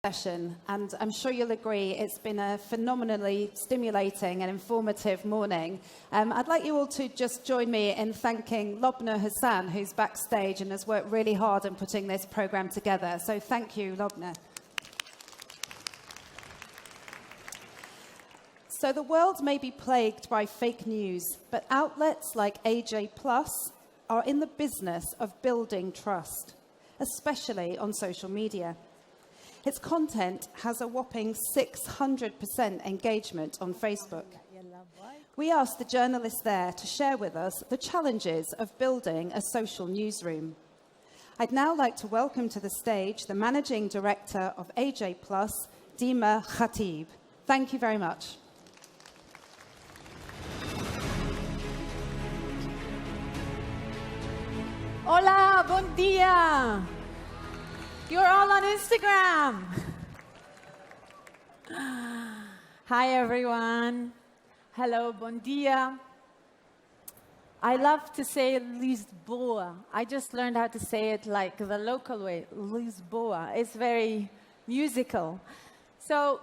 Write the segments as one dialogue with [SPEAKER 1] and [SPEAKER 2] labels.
[SPEAKER 1] session, and I'm sure you'll agree it's been a phenomenally stimulating and informative morning. I'd like you all to just join me in thanking Lobna Hassan, who's backstage and has worked really hard on putting this program together. So thank you, Lobna. So the world may be plagued by fake news, but outlets like AJ Plus are in the business of building trust, especially on social media. Its content has a whopping 600% engagement on Facebook. We asked the journalists there to share with us the challenges of building a social newsroom. I'd now like to welcome to the stage the Managing Director of AJ Plus, Dima Khatib. Thank you very much.
[SPEAKER 2] Hola, bon dia. You're all on Instagram. Hi, everyone. Hello, bon dia. I love to say Lisboa. I just learned how to say it like the local way, Lisboa. It's very musical. So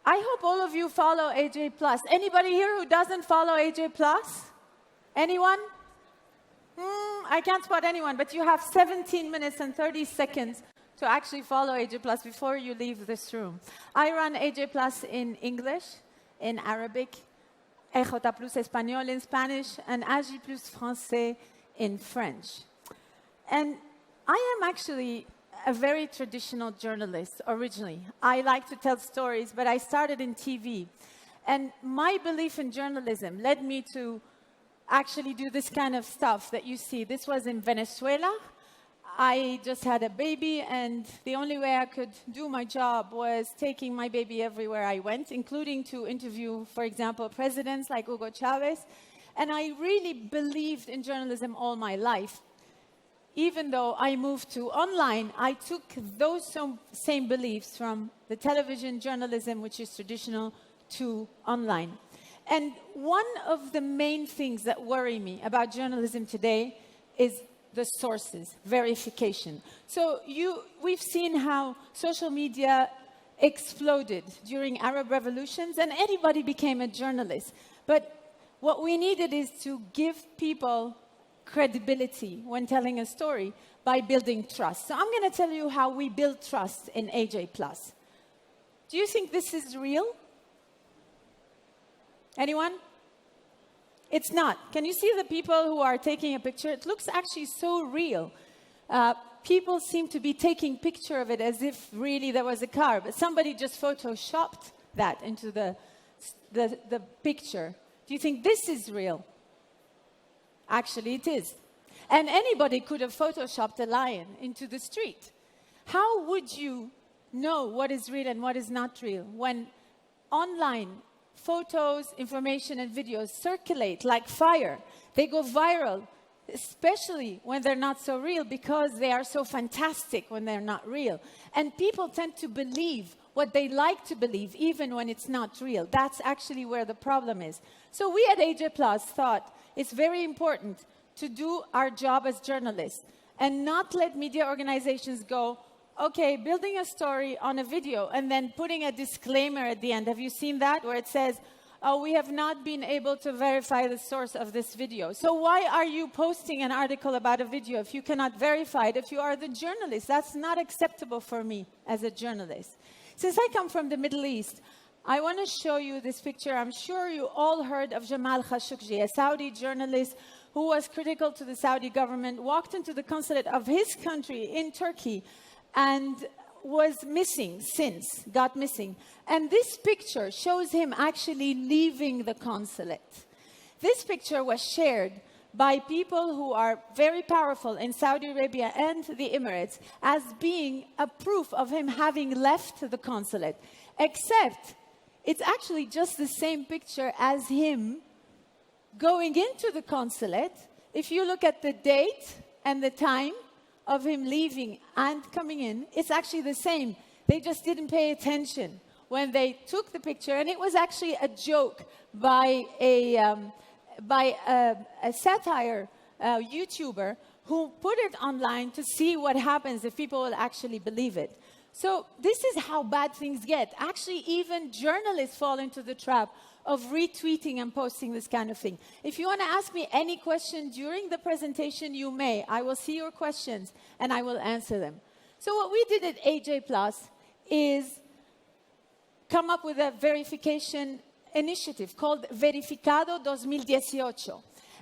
[SPEAKER 2] I hope all of you follow AJ Plus. Anybody here who doesn't follow AJ Plus? Anyone? I can't spot anyone, but you have 17 minutes and 30 seconds to actually follow AJ Plus before you leave this room. I run AJ Plus in English, in Arabic, EJ Plus Español in Spanish, and AJ Plus Français in French. And I am actually a very traditional journalist originally. I like to tell stories, but I started in TV. And my belief in journalism led me to actually do this kind of stuff that you see. This was in Venezuela. I just had a baby, and the only way I could do my job was taking my baby everywhere I went, including to interview, for example, presidents like Hugo Chavez. And I really believed in journalism all my life. Even though I moved to online, I took those same beliefs from the television journalism, which is traditional, to online. And one of the main things that worry me about journalism today is the sources, verification. So we've seen how social media exploded during Arab revolutions, and anybody became a journalist. But what we needed is to give people credibility when telling a story by building trust. So I'm going to tell you how we build trust in AJ Plus. Do you think this is real? Anyone? It's not. Can you see the people who are taking a picture? It looks actually so real. People seem to be taking picture of it as if really there was a car, but somebody just photoshopped that into the picture. Do you think this is real? Actually, it is. And anybody could have photoshopped a lion into the street. How would you know what is real and what is not real when online photos, information, and videos circulate like fire? They go viral, especially when they're not so real, because they are so fantastic when they're not real. And people tend to believe what they like to believe, even when it's not real. That's actually where the problem is. So we at AJ Plus thought it's very important to do our job as journalists and not let media organizations go, okay, building a story on a video and then putting a disclaimer at the end. Have you seen that? Where it says, oh, we have not been able to verify the source of this video. So why are you posting an article about a video if you cannot verify it, if you are the journalist? That's not acceptable for me as a journalist. Since I come from the Middle East, I want to show you this picture. I'm sure you all heard of Jamal Khashoggi, a Saudi journalist who was critical to the Saudi government, walked into the consulate of his country in Turkey, and was missing got missing. And this picture shows him actually leaving the consulate. This picture was shared by people who are very powerful in Saudi Arabia and the Emirates as being a proof of him having left the consulate. Except it's actually just the same picture as him going into the consulate. If you look at the date and the time of him leaving and coming in, it's actually the same. They just didn't pay attention when they took the picture, and it was actually a joke by a satire YouTuber who put it online to see what happens if people will actually believe it. So this is how bad things get. Actually, even journalists fall into the trap of retweeting and posting this kind of thing. If you want to ask me any question during the presentation, you may. I will see your questions and I will answer them. So what we did at AJ Plus is come up with a verification initiative called Verificado 2018.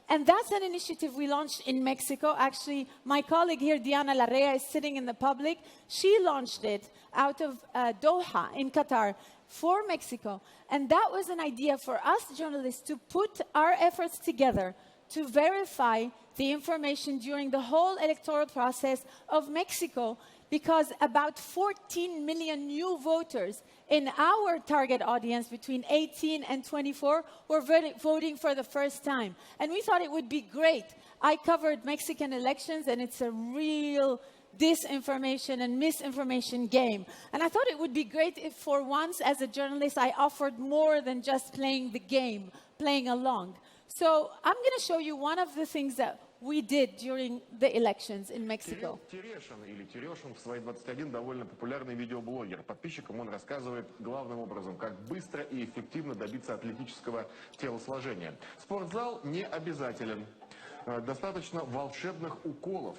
[SPEAKER 2] And that's an initiative we launched in Mexico. Actually, my colleague here, Diana Larrea, is sitting in the public. She launched it out of Doha in Qatar for Mexico. And that was an idea for us journalists to put our efforts together to verify the information during the whole electoral process of Mexico, because about 14 million new voters in our target audience between 18 and 24 were voting for the first time. And we thought it would be great. I covered Mexican elections, and it's a real disinformation and misinformation game. And I thought it would be great if for once, as a journalist, I offered more than just playing the game, playing along. So I'm going to show you one of the things that we did during the elections in Mexico.
[SPEAKER 3] Cherishing, или cherishing, в свои 21 довольно популярный видеоблогер. Подписчикам он рассказывает главным образом, как быстро и эффективно добиться атлетического телосложения. Спортзал не обязателен. Достаточно волшебных уколов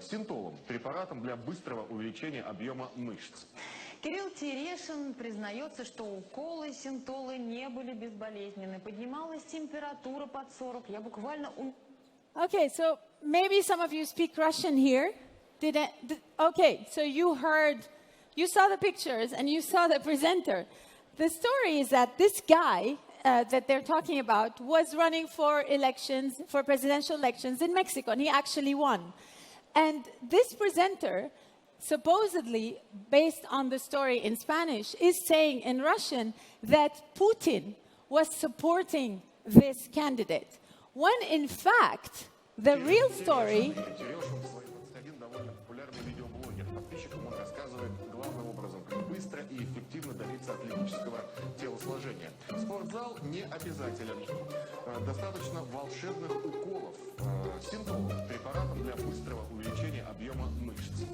[SPEAKER 3] синтолом, препаратом для быстрого увеличения объема мышц.
[SPEAKER 4] Кирилл Терешин признается, что уколы синтолы не были безболезненны. Поднималась температура под 40. Я буквально...
[SPEAKER 2] Okay, so maybe some of you speak Russian here. Okay, so you saw the pictures and you saw the presenter. The story is that this guy that they're talking about was running for elections, for presidential elections in Mexico, and he actually won. And this presenter, supposedly, based on the story in Spanish, is saying in Russian that Putin was supporting this candidate. When in fact, the real story...
[SPEAKER 3] Подписчикам он рассказывает главным образом, как быстро и эффективно добиться атлетического телосложения. Спортзал не обязателен. Достаточно волшебных уколов синтолом, препаратом для быстрого увеличения объема мышц.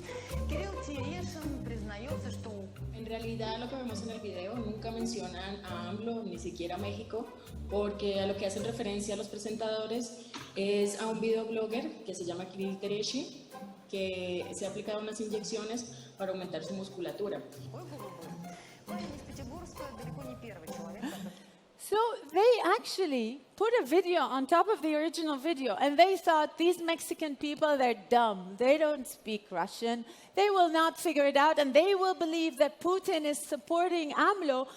[SPEAKER 4] Кирилл Терешин признается, что...
[SPEAKER 5] En realidad, lo que vemos en el video nunca mencionan a AMLO, ni siquiera a México, porque a lo que hacen referencia los presentadores es a un videoblogger que se llama Kirill Cherishing, que se ha aplicado unas inyecciones para aumentar su musculatura.
[SPEAKER 2] So they actually put a video on top of the original video, and they thought these Mexican people, they're dumb. They don't speak Russian. They will not figure it out, and they will believe that Putin is supporting AMLO.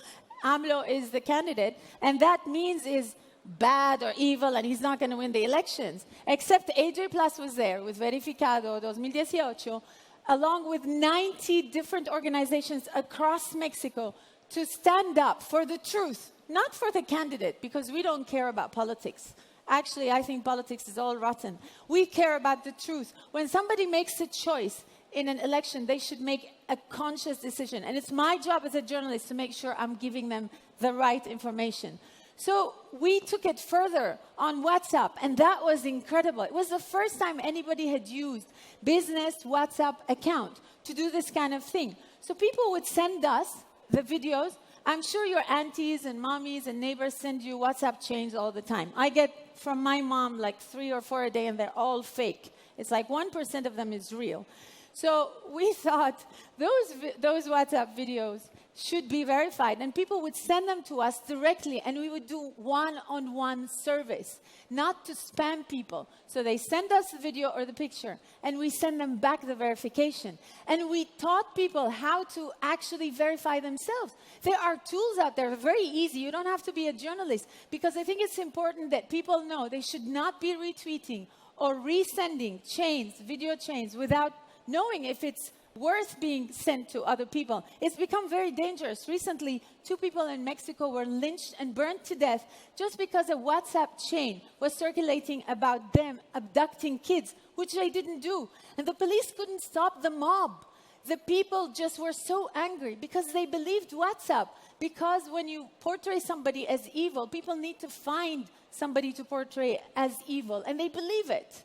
[SPEAKER 2] AMLO is the candidate, and that means is bad or evil, and he's not going to win the elections. Except AJ Plus was there with Verificado 2018, along with 90 different organizations across Mexico to stand up for the truth, not for the candidate, because we don't care about politics. Actually, I think politics is all rotten. We care about the truth. When somebody makes a choice in an election, they should make a conscious decision. And it's my job as a journalist to make sure I'm giving them the right information. So we took it further on WhatsApp, and that was incredible. It was the first time anybody had used business WhatsApp account to do this kind of thing. So people would send us the videos. I'm sure your aunties and mommies and neighbors send you WhatsApp chains all the time. I get from my mom like 3 or 4 a day, and they're all fake. It's like 1% of them is real. So we thought those WhatsApp videos should be verified, and people would send them to us directly, and we would do one-on-one service, not to spam people. So they send us the video or the picture, and we send them back the verification. And we taught people how to actually verify themselves. There are tools out there, very easy. You don't have to be a journalist, because I think it's important that people know they should not be retweeting or resending chains, video chains, without knowing if it's worth being sent to other people. It's become very dangerous. Recently, 2 people in Mexico were lynched and burned to death just because a WhatsApp chain was circulating about them abducting kids, which they didn't do. And the police couldn't stop the mob. The people just were so angry because they believed WhatsApp. Because when you portray somebody as evil, people need to find somebody to portray as evil, and they believe it.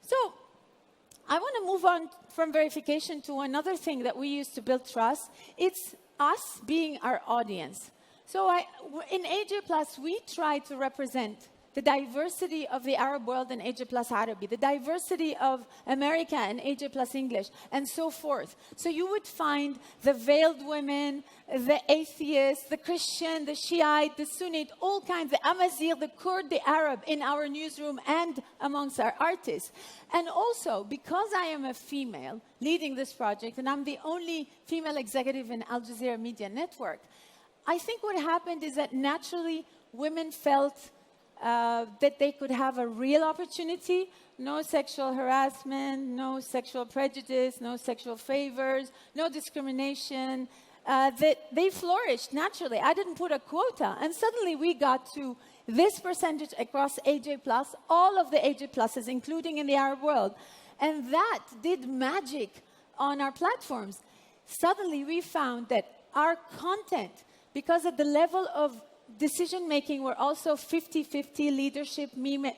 [SPEAKER 2] So I want to move on from verification to another thing that we use to build trust. It's us being our audience. So in AJ Plus, we try to represent the diversity of the Arab world in AJ Plus Arabic, the diversity of America and AJ Plus English, and so forth. So you would find the veiled women, the atheist, the Christian, the Shiite, the Sunnite, all kinds, the Amazigh, the Kurd, the Arab in our newsroom and amongst our artists. And also, because I am a female leading this project, and I'm the only female executive in Al Jazeera Media Network, I think what happened is that naturally women felt that they could have a real opportunity, no sexual harassment, no sexual prejudice, no sexual favors, no discrimination, that they flourished naturally. I didn't put a quota, and suddenly we got to this percentage across AJ Plus, all of the AJ Pluses, including in the Arab world, and that did magic on our platforms. Suddenly we found that our content, because at the level of decision-making, we're also 50-50 leadership,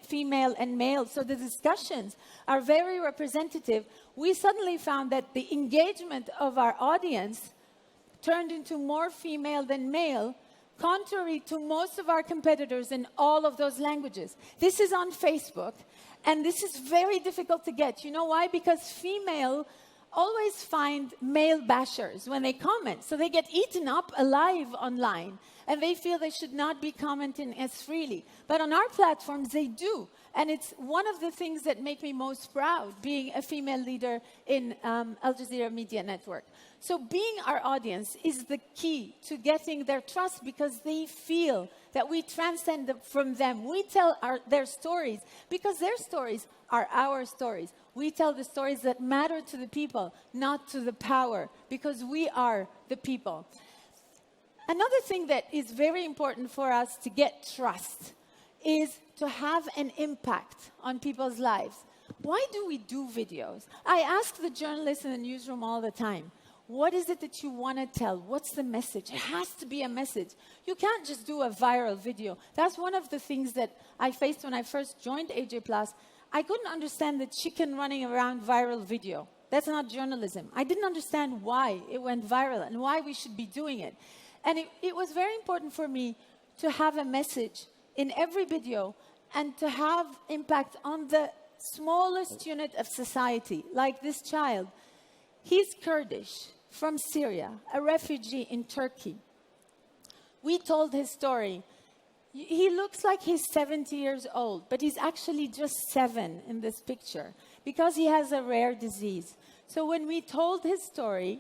[SPEAKER 2] female and male. So the discussions are very representative. We suddenly found that the engagement of our audience turned into more female than male, contrary to most of our competitors in all of those languages. This is on Facebook, and this is very difficult to get. You know why? Because female always find male bashers when they comment. So they get eaten up alive online, and they feel they should not be commenting as freely. But on our platforms, they do. And it's one of the things that make me most proud, being a female leader in Al Jazeera Media Network. So being our audience is the key to getting their trust, because they feel that we transcend from them. We tell their stories because their stories are our stories. We tell the stories that matter to the people, not to the power, because we are the people. Another thing that is very important for us to get trust is to have an impact on people's lives. Why do we do videos? I ask the journalists in the newsroom all the time, what is it that you want to tell? What's the message? It has to be a message. You can't just do a viral video. That's one of the things that I faced when I first joined AJ Plus. I couldn't understand the chicken running around viral video. That's not journalism. I didn't understand why it went viral and why we should be doing it. And it was very important for me to have a message in every video and to have impact on the smallest unit of society, like this child. He's Kurdish, from Syria, a refugee in Turkey. We told his story. He looks like he's 70 years old, but he's actually just 7 in this picture because he has a rare disease. So when we told his story,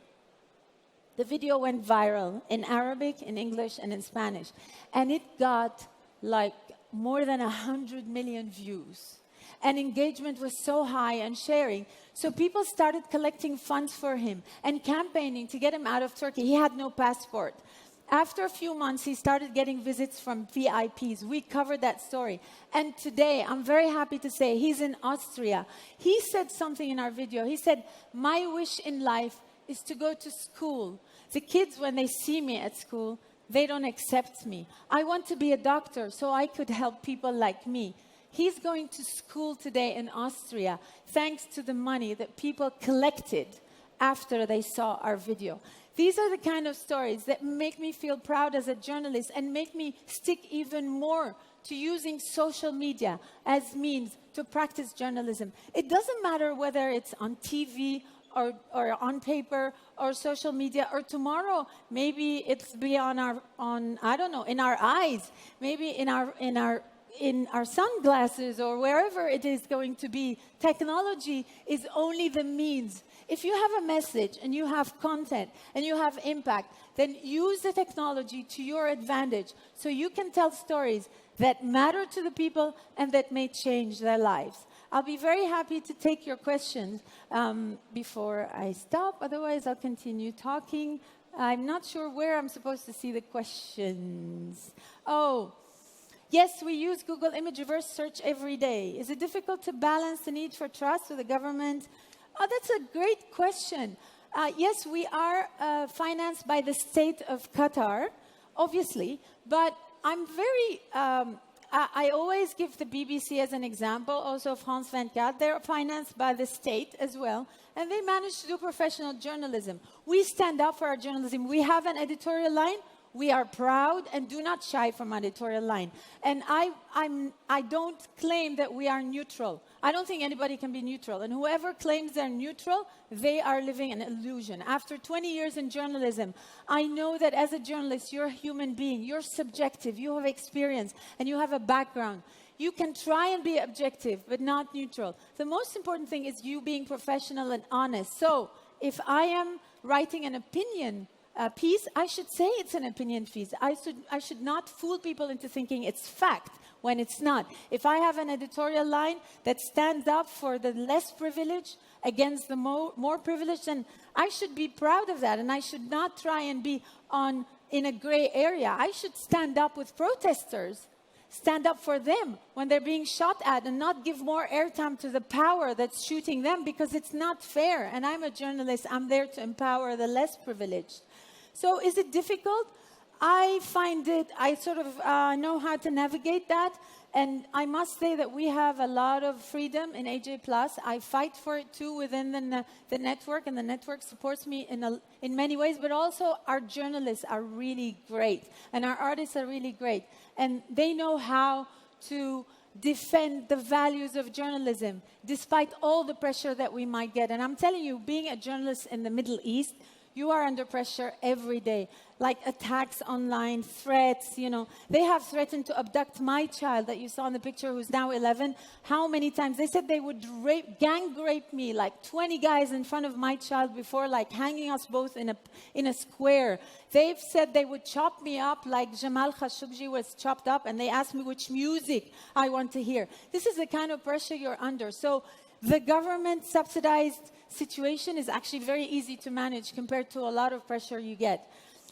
[SPEAKER 2] the video went viral in Arabic, in English, and in Spanish. And it got like more than 100 million views. And engagement was so high and sharing. So people started collecting funds for him and campaigning to get him out of Turkey. He had no passport. After a few months, he started getting visits from VIPs. We covered that story. And today, I'm very happy to say, he's in Austria. He said something in our video. He said, my wish in life is to go to school. The kids, when they see me at school, they don't accept me. I want to be a doctor so I could help people like me. He's going to school today in Austria, thanks to the money that people collected after they saw our video. These are the kind of stories that make me feel proud as a journalist and make me stick even more to using social media as means to practice journalism. It doesn't matter whether it's on TV or on paper or social media, or tomorrow maybe it's be in our eyes, maybe in our sunglasses, or wherever it is going to be. Technology is only the means. If you have a message and you have content and you have impact, then use the technology to your advantage so you can tell stories that matter to the people and that may change their lives. I'll be very happy to take your questions before I stop. Otherwise, I'll continue talking. I'm not sure where I'm supposed to see the questions. Oh, yes, we use Google image reverse search every day. Is it difficult to balance the need for trust with the government? Oh, that's a great question. Yes, we are financed by the state of Qatar, obviously, but I'm very... I always give the BBC as an example, also France 24. They're financed by the state as well, and they manage to do professional journalism. We stand up for our journalism. We have an editorial line. We are proud and do not shy from editorial line. And I don't claim that we are neutral. I don't think anybody can be neutral. And whoever claims they're neutral, they are living an illusion. After 20 years in journalism, I know that as a journalist, you're a human being. You're subjective. You have experience and you have a background. You can try and be objective, but not neutral. The most important thing is you being professional and honest. So if I am writing an opinion piece, I should say it's an opinion piece. I should not fool people into thinking it's fact when it's not. If I have an editorial line that stands up for the less privileged against the more privileged, then I should be proud of that, and I should not try and be in a gray area. I should stand up with protesters, stand up for them when they're being shot at, and not give more airtime to the power that's shooting them, because it's not fair. And I'm a journalist. I'm there to empower the less privileged. So is it difficult? I find it, I sort of know how to navigate that. And I must say that we have a lot of freedom in AJ+. I fight for it too within the network, and the network supports me in many ways. But also our journalists are really great, and our artists are really great. And they know how to defend the values of journalism, despite all the pressure that we might get. And I'm telling you, being a journalist in the Middle East, you are under pressure every day, like attacks online, threats, you know. They have threatened to abduct my child that you saw in the picture, who's now 11. How many times? They said they would gang rape me, like 20 guys in front of my child before, like hanging us both in a square. They've said they would chop me up like Jamal Khashoggi was chopped up, and they asked me which music I want to hear. This is the kind of pressure you're under. So the government subsidized situation is actually very easy to manage compared to a lot of pressure you get.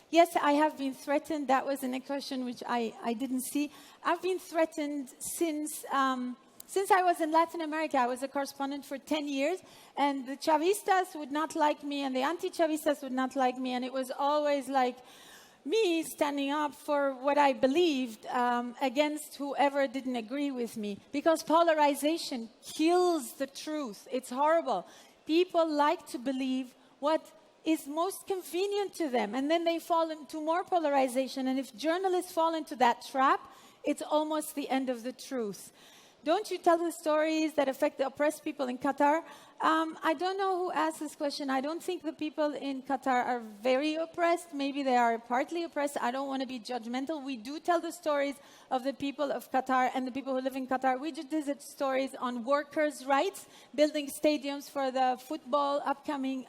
[SPEAKER 2] Yes, I have been threatened. That was an question which I didn't see. I've been threatened since I was in Latin America. I was a correspondent for 10 years, and the Chavistas would not like me, and the anti-Chavistas would not like me, and it was always like me standing up for what I believed against whoever didn't agree with me, because polarization kills the truth. It's horrible. People like to believe what is most convenient to them, and then they fall into more polarization. And if journalists fall into that trap, it's almost the end of the truth. Don't you tell the stories that affect the oppressed people in Qatar? I don't know who asked this question. I don't think the people in Qatar are very oppressed. Maybe they are partly oppressed. I don't want to be judgmental. We do tell the stories of the people of Qatar and the people who live in Qatar. We just visit stories on workers' rights, building stadiums for the football upcoming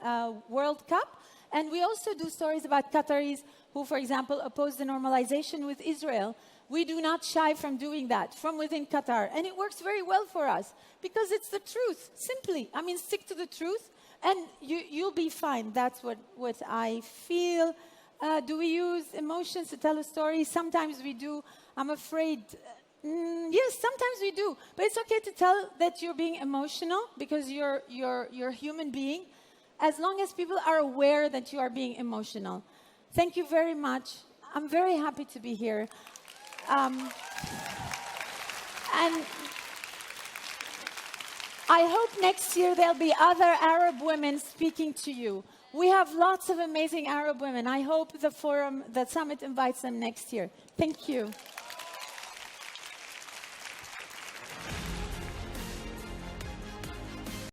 [SPEAKER 2] World Cup. And we also do stories about Qataris who, for example, oppose the normalization with Israel. We do not shy from doing that from within Qatar. And it works very well for us because it's the truth, simply. I mean, stick to the truth and you'll be fine. That's what I feel. Do we use emotions to tell a story? Sometimes we do. I'm afraid. Yes, sometimes we do. But it's okay to tell that you're being emotional because you're a human being, as long as people are aware that you are being emotional. Thank you very much. I'm very happy to be here. And I hope next year there'll be other Arab women speaking to you. We have lots of amazing Arab women. I hope the summit invites them next year. Thank you.